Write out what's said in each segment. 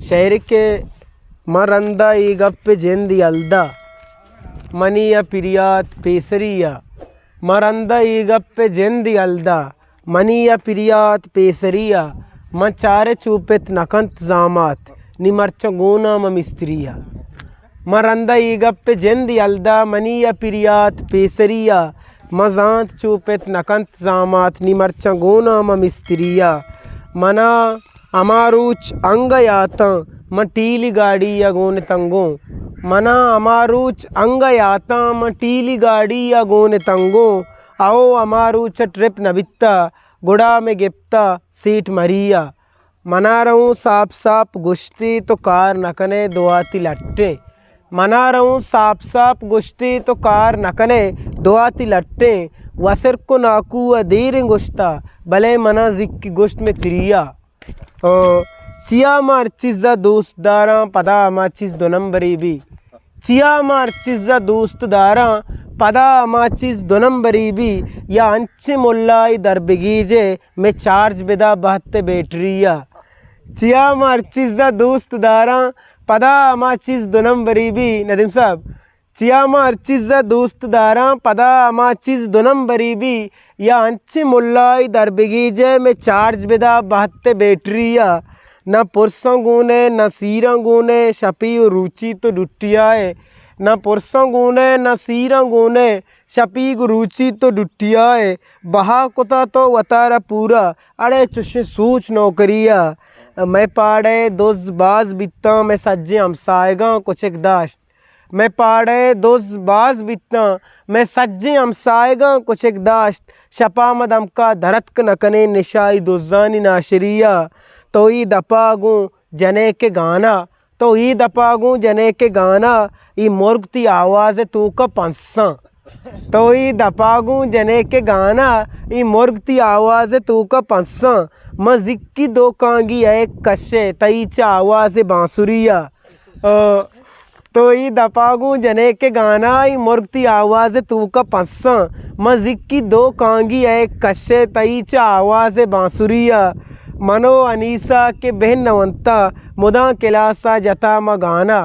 शहर के मरंदा ई गप जेंदी अलदा मनिया पिरियात पेसरिया मरंदा ई गप जेंदी अलदा मनिया पिरियात पेसरिया मचारे चूपेत नकंत जामात निमर्च गोना मिस्त्रिया मरंदा ई गप जेंदी अलदा मनिया पिरियात पेसरिया मजांत चूपेत नकंत जामात निमर्च गोना मिस्त्रिया मना अमारूच अंगयाता मटीली गाड़ी या गोने तंगो मना अमारूच अंगयाता मटीली गाड़ी या गोने तंगो आओ अमारूच ट्रिप नबित्ता गुड़ा में गिप्ता सीट मरिया मना रहूँ साप साप गुश्ती तो कार नकने दुआती लट्टे मना रहूँ साप साप गुश्ती तो कार नकने दुआती लट्टे वसर को नाकू देर गुश्ता भले मना जिक्की गुश्त में तिरिया चिया मार चिज़्ज़ा दोस्त दारा पदा अमा चिज़ दो नंबरी भी चिया मार चिज़्ज़ा दोस्त दारा पदा अमा चिज़ दो नंबरी भी या अंचे मुल्लाई दरबगीजे में चार्ज बेदा बहत्ते बैटरिया चिया मार चिज़्ज़ा दोस्त दारा पदा अमा चिज़ दो नंबरी भी नदीम साहब चिया मार चिज़्ज़ा दोस्त दारा पदा अमा चिज़ दो नंबरी भी या अंचे मुल्लाई दरबगीजे में चार्ज बेदा बहत्ते बैटरिया न पुरसों गुने न सीरा गुने शपी रुचि तो डुटियाए न पुरसों गुने न सीरा गुने शपी रुचि तो डुटियाए बहा कुता तो वतारा पूरा अरे चुश सूच नौकरिया मैं पाड़े दोज बाज बित्ता मैं सज्जे हमसाएगा कुछ एक दाश्त मैं पाड़े दोज बाज बित्ता मैं सज्जे हमसाएगा कुछ एक दाश्त शपा मदम का धरतक नकने निशाई दोजानी नाशरिया तो ई दपागू जने के गाना तो ई दपागू जने के गाना ई मुर्गती आवाज़ तू का पंसा तो ई दपागू जने के गाना ई मुर्गती आवाज़ तू का पंसा मजिक्की दो कांगी एक कशे तईचा आवाज़ बांसुरिया तो ई दपागू जने के गाना ई मुर्गती आवाज़ तू का पंसा मजिक्की दो कांगी एक कशे तईचा आवाज़ बांसुरिया मनो अनीसा के बहन नवंता मुदा किलासा जता मगाना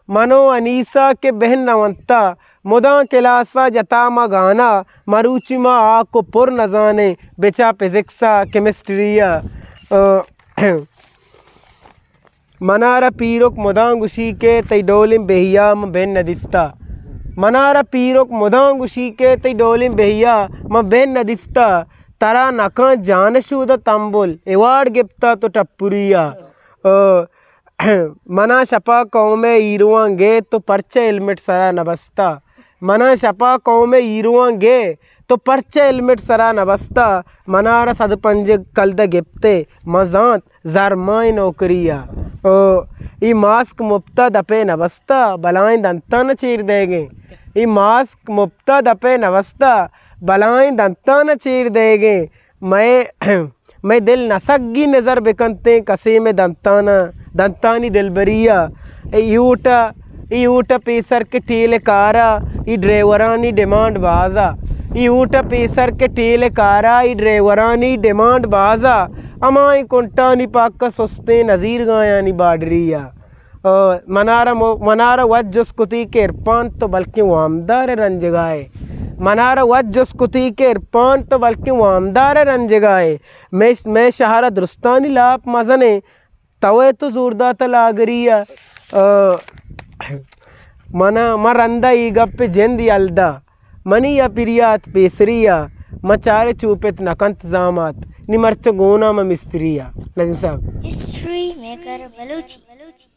मनो अनीसा के बहन नवंता मुदा किलासा जता मगाना मरुचिमा आ को पुर न जाने बेचा फिजिक्सा केमिस्ट्रिया मनारा पीरोक मुदांगुशी के तई डोलिम बेहिया म बहन नदिस्ता मनारा पीरोक मुदांगुशी के तई डोलिम बेहिया म बहन नदिस्ता तरा नका जानशूद तंबुल एवार्ड गिप्ता तो टप्पुरिया मना शपा कौमे ईरुआंगे तो परचे हेलमेट सरा नबस्ता मना शपा कौमे ईरुआंगे तो परचे हेलमेट सरा नबस्ता मनारा सदपंज कलद गिप्ते मजांत जरमाई नौकरिया ई मास्क मुफ्ता दपे नबस्ता बलाएं दंता न चीर देंगे ई मास्क मुफ्ता दपे नबस्ता बलाएं दंता न चीर देंगे मैं दिल नसग्गी नज़र बेकनते कसे में दंतानी दिलबरिया यूटा पेसर के टेल कारा ई ड्राइवरानी डिमांड बाजा यूटा पेसर के टेल कारा ई ड्राइवरानी डिमांड बाजा अमाई कुंटानी पाक सुस्ते नज़ीर गायानी बाडरिया मनारा वज्जुस्कुती के इरपान तो बल्कि वामदार रंजगाए मनारा वज्जुस्कुती के इरपान तो बल्कि वामदार रंजगाए मैं शहरा दुरुस्तानी लाप मजने तवे तो जोरदा तलागरिया मना मरंदा ई गप जेंदी अलदा मनी या पिरियात पेसरिया मचारे चूपेत नकंत जामात निमर्च गोना मिस्त्रिया। नदीम साहब हिस्ट्री मेकर बलूची।